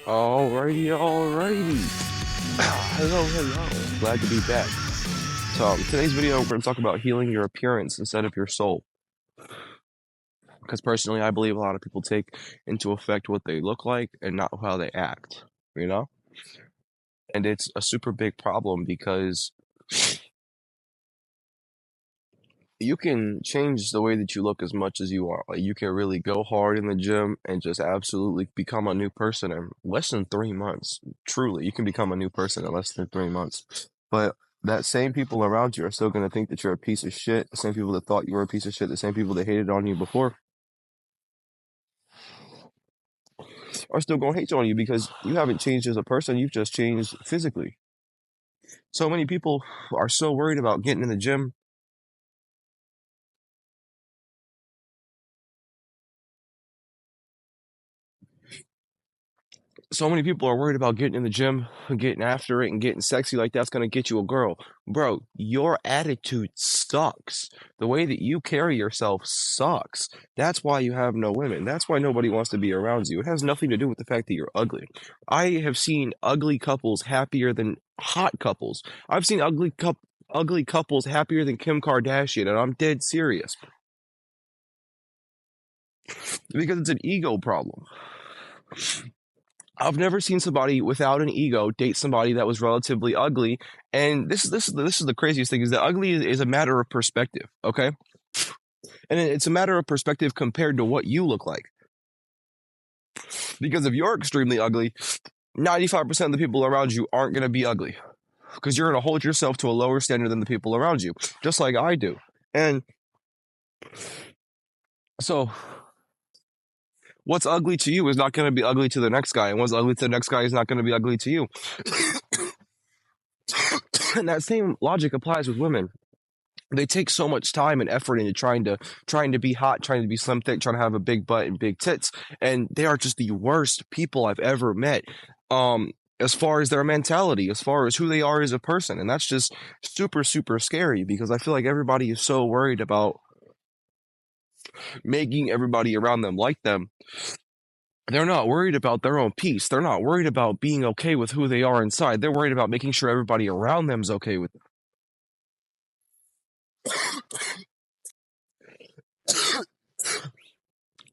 Alrighty, alrighty. Hello. Glad to be back. So, today's video, we're going to talk about healing your appearance instead of your soul. Because personally, I believe a lot of people take into effect what they look like and not how they act, you know? And it's a super big problem because you can change the way that you look as much as you want. Like, you can really go hard in the gym and just absolutely become a new person in less than 3 months. Truly, you can become a new person in less than 3 months. But that same people around you are still going to think that you're a piece of shit. The same people that thought you were a piece of shit, the same people that hated on you before, are still going to hate on you because you haven't changed as a person. You've just changed physically. So many people are so worried about getting in the gym. So many people are worried about getting in the gym and getting after it and getting sexy like that's going to get you a girl. Bro, your attitude sucks. The way that you carry yourself sucks. That's why you have no women. That's why nobody wants to be around you. It has nothing to do with the fact that you're ugly. I have seen ugly couples happier than hot couples. I've seen ugly couples happier than Kim Kardashian, and I'm dead serious because it's an ego problem. I've never seen somebody without an ego date somebody that was relatively ugly, and this is the craziest thing is that ugly is a matter of perspective, okay? And it's a matter of perspective compared to what you look like. Because if you're extremely ugly, 95% of the people around you aren't going to be ugly because you're going to hold yourself to a lower standard than the people around you, just like I do. And so what's ugly to you is not going to be ugly to the next guy, and what's ugly to the next guy is not going to be ugly to you. And that same logic applies with women. They take so much time and effort into trying to be hot, trying to be slim thick, trying to have a big butt and big tits, and they are just the worst people I've ever met. As far as their mentality, as far as who they are as a person, and that's just super scary because I feel like everybody is so worried about making everybody around them like them. They're not worried about their own peace. They're not worried about being okay with who they are inside. They're worried about making sure everybody around them is okay with them.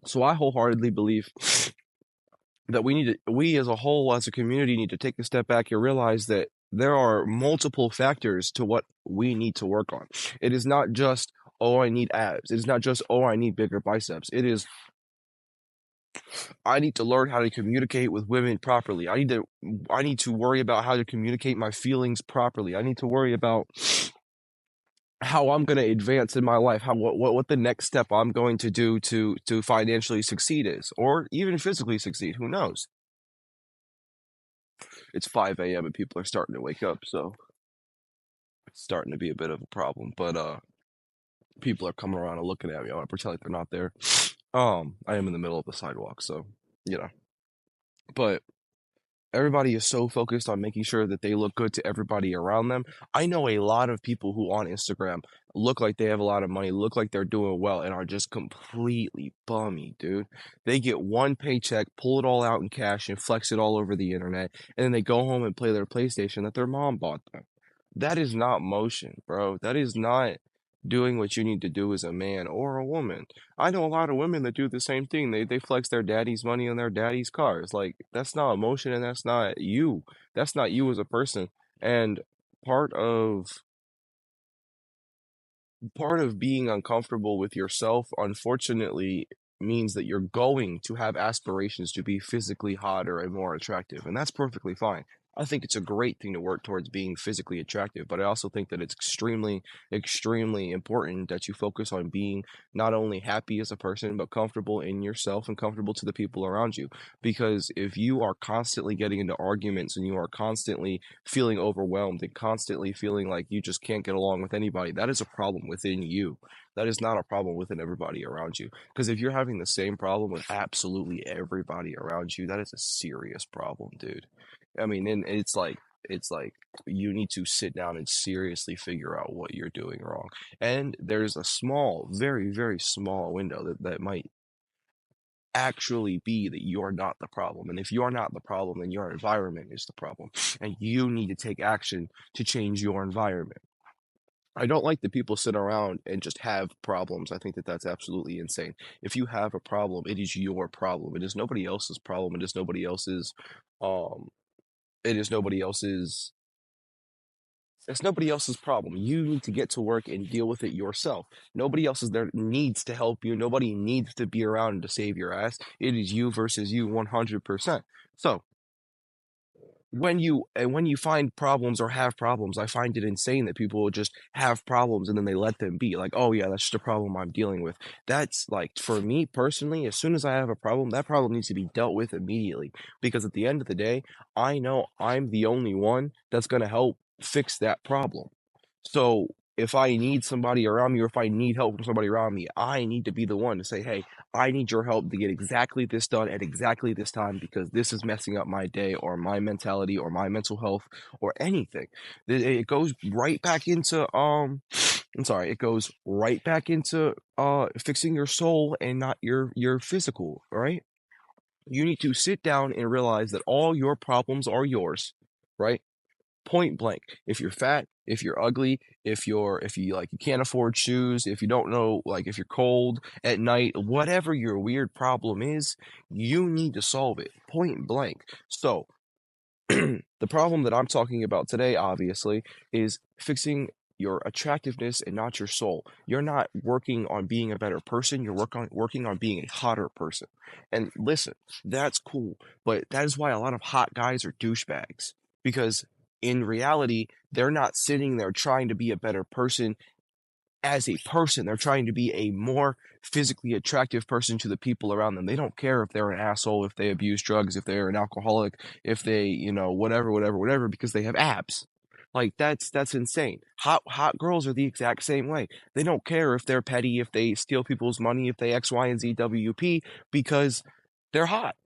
So I wholeheartedly believe that we as a whole, as a community, need to take a step back and realize that there are multiple factors to what we need to work on. It is not just, oh, I need abs. It is not just, oh, I need bigger biceps. It is, I need to learn how to communicate with women properly. I need to worry about how to communicate my feelings properly. I need to worry about how I'm going to advance in my life, how what the next step I'm going to do to financially succeed is, or even physically succeed. Who knows? It's 5 a.m. and people are starting to wake up, so it's starting to be a bit of a problem. But people are coming around and looking at me. I want to pretend like they're not there. I am in the middle of the sidewalk, so you know. But everybody is so focused on making sure that they look good to everybody around them. I know a lot of people who on Instagram look like they have a lot of money, look like they're doing well, and are just completely bummy, dude. They get one paycheck, pull it all out in cash, and flex it all over the internet, and then they go home and play their PlayStation that their mom bought them. That is not motion, bro. That is not doing what you need to do as a man or a woman. I know a lot of women that do the same thing. They flex their daddy's money on their daddy's cars. Like that's not emotion and that's not you. That's not you as a person. And part of part of being uncomfortable with yourself, unfortunately, means that you're going to have aspirations to be physically hotter and more attractive. And that's perfectly fine. I think it's a great thing to work towards being physically attractive, but I also think that it's extremely important that you focus on being not only happy as a person, but comfortable in yourself and comfortable to the people around you. Because if you are constantly getting into arguments and you are constantly feeling overwhelmed and constantly feeling like you just can't get along with anybody, that is a problem within you. That is not a problem within everybody around you. Because if you're having the same problem with absolutely everybody around you, that is a serious problem, dude. I mean, and it's like you need to sit down and seriously figure out what you're doing wrong. And there's a small, very small window that might actually be that you're not the problem. And if you're not the problem, then your environment is the problem. And you need to take action to change your environment. I don't like that people sit around and just have problems. I think that that's absolutely insane. If you have a problem, it is your problem. It is nobody else's problem. It is nobody else's um it is nobody else's it's nobody else's problem. You need to get to work and deal with it yourself. Nobody else is there needs to help you. Nobody needs to be around to save your ass. It is you versus you 100%. So, when you find problems or have problems, I find it insane that people will just have problems and then they let them be. Like, oh yeah, that's just a problem I'm dealing with. That's like, for me personally, as soon as I have a problem, that problem needs to be dealt with immediately. Because at the end of the day, I know I'm the only one that's gonna help fix that problem. So if I need somebody around me, or if I need help from somebody around me, I need to be the one to say, hey, I need your help to get exactly this done at exactly this time, because this is messing up my day or my mentality or my mental health or anything. It goes right back into I'm sorry, it goes right back into fixing your soul and not your physical, right? You need to sit down and realize that all your problems are yours, right? Point blank. If you're fat, if you're ugly, if you like you can't afford shoes, if you don't know, like if you're cold at night, whatever your weird problem is, you need to solve it. Point blank. So the problem that I'm talking about today, obviously, is fixing your attractiveness and not your soul. You're not working on being a better person, you're working on being a hotter person. And listen, that's cool, but that is why a lot of hot guys are douchebags. Because in reality, they're not sitting there trying to be a better person as a person. They're trying to be a more physically attractive person to the people around them. They don't care if they're an asshole, if they abuse drugs, if they're an alcoholic, if they, whatever, because they have abs. Like that's insane. Hot girls are the exact same way. They don't care if they're petty, if they steal people's money, if they X, Y, and Z WP, because they're hot.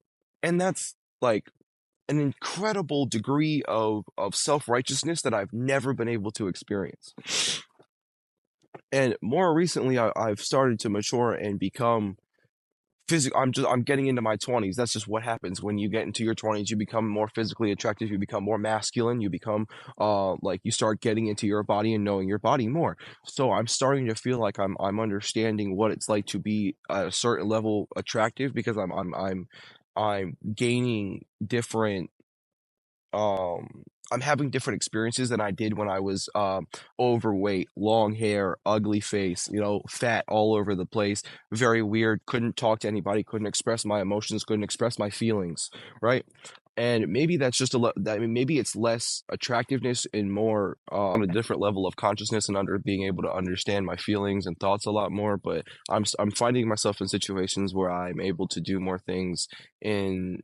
And that's like an incredible degree of self-righteousness that I've never been able to experience. And more recently, I've started to mature and become physical. I'm getting into my 20s. That's just what happens when you get into your 20s. You become more physically attractive. You become more masculine. You become like you start getting into your body and knowing your body more. So I'm starting to feel like I'm understanding what it's like to be at a certain level attractive, because I'm gaining different I'm having different experiences than I did when I was overweight, long hair, ugly face, fat all over the place, very weird, couldn't talk to anybody, couldn't express my emotions, couldn't express my feelings, right? And maybe that's just maybe it's less attractiveness and more on a different level of consciousness and under being able to understand my feelings and thoughts a lot more. But I'm finding myself in situations where I'm able to do more things in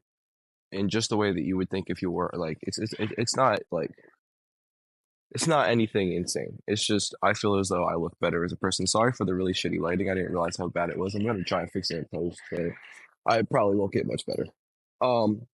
just the way that you would think if you were like it's not like it's not anything insane. It's just I feel as though I look better as a person. Sorry for the really shitty lighting. I didn't realize how bad it was. I'm gonna try and fix it in post, but I probably won't get much better. Um,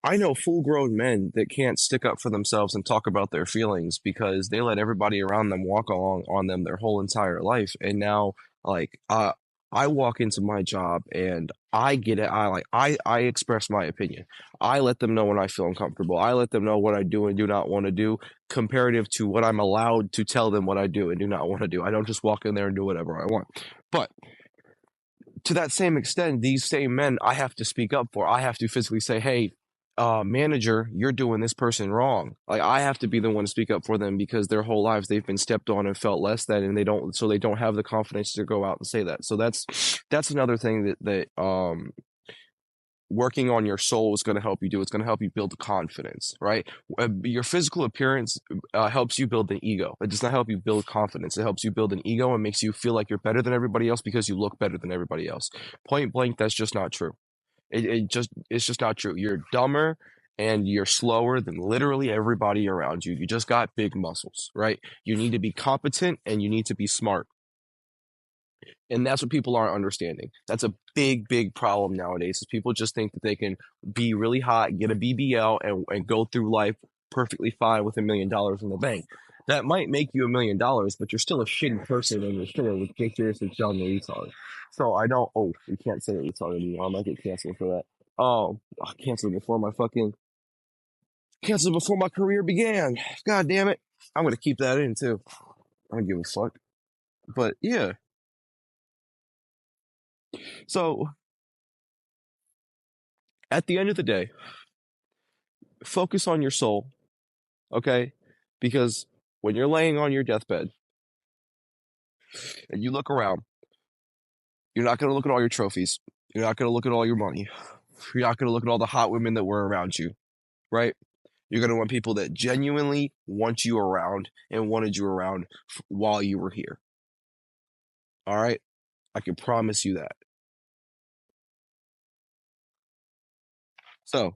I know full-grown men that can't stick up for themselves and talk about their feelings because they let everybody around them walk along on them their whole entire life. And now, like, I walk into my job and I get it. I express my opinion. I let them know when I feel uncomfortable. I let them know what I do and do not want to do, comparative to what I'm allowed to tell them what I do and do not want to do. I don't just walk in there and do whatever I want. But to that same extent, these same men I have to speak up for. I have to physically say, hey, manager, you're doing this person wrong. Like I have to be the one to speak up for them because their whole lives they've been stepped on and felt less than, and they don't have the confidence to go out and say that. So that's another thing that working on your soul is going to help you do. It's going to help you build confidence, right? Your physical appearance helps you build an ego. It does not help you build confidence. It helps you build an ego and makes you feel like you're better than everybody else because you look better than everybody else. Point blank, that's just not true. It's just not true. You're dumber and you're slower than literally everybody around you. You just got big muscles, right? You need to be competent and you need to be smart. And that's what people aren't understanding. That's a big problem nowadays. Is people just think that they can be really hot, get a BBL, and go through life perfectly fine with $1 million in the bank. That might make you $1 million, but you're still a shitty person and you're still a ridiculous and dumb retard. So I don't. Oh, you can't say retard anymore. I might get canceled for that. Oh, canceled before my career began. God damn it! I'm gonna keep that in too. I don't give a fuck. But yeah. So at the end of the day, focus on your soul, okay? Because when you're laying on your deathbed and you look around, you're not gonna look at all your trophies. You're not gonna look at all your money. You're not gonna look at all the hot women that were around you, right? You're going to want people that genuinely want you around and wanted you around while you were here. All right? I can promise you that. So,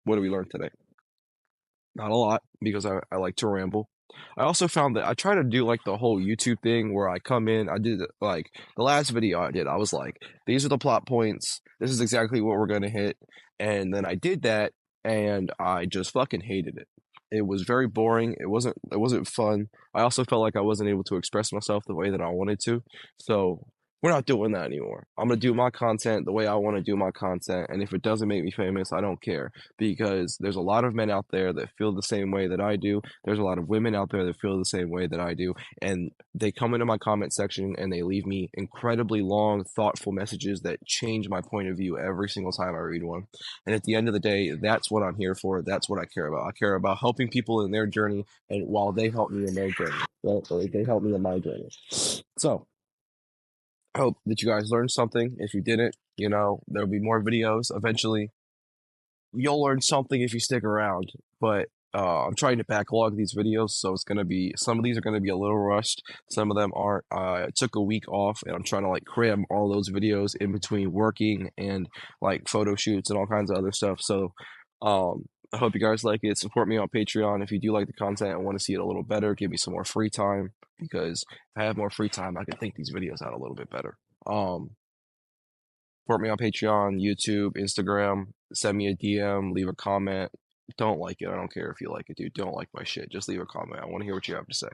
what did we learn today? Not a lot, because I like to ramble. I also found that I try to do like the whole YouTube thing where I come in. I did like the last video I did. I was like, these are the plot points. This is exactly what we're going to hit. And then I did that and I just fucking hated it. It was very boring. It wasn't fun. I also felt like I wasn't able to express myself the way that I wanted to. So we're not doing that anymore. I'm gonna do my content the way I want to do my content, and if it doesn't make me famous, I don't care, because there's a lot of men out there that feel the same way that I do. There's a lot of women out there that feel the same way that I do, and they come into my comment section and they leave me incredibly long, thoughtful messages that change my point of view every single time I read one. And at the end of the day, that's what I'm here for. That's what I care about. I care about helping people in their journey, and while they help me in their journey, well, they help me in my journey. So I hope that you guys learned something. If you didn't, there'll be more videos eventually. You'll learn something if you stick around, but I'm trying to backlog these videos, so it's gonna be, some of these are gonna be a little rushed, some of them aren't. I took a week off and I'm trying to like cram all those videos in between working and like photo shoots and all kinds of other stuff. So I hope you guys like it. Support me on Patreon if you do like the content and want to see it a little better. Give me some more free time, because if I have more free time, I can think these videos out a little bit better. Support me on Patreon, YouTube, Instagram. Send me a DM, leave a comment. Don't like it. I don't care if you like it, dude. Don't like my shit. Just leave a comment. I want to hear what you have to say.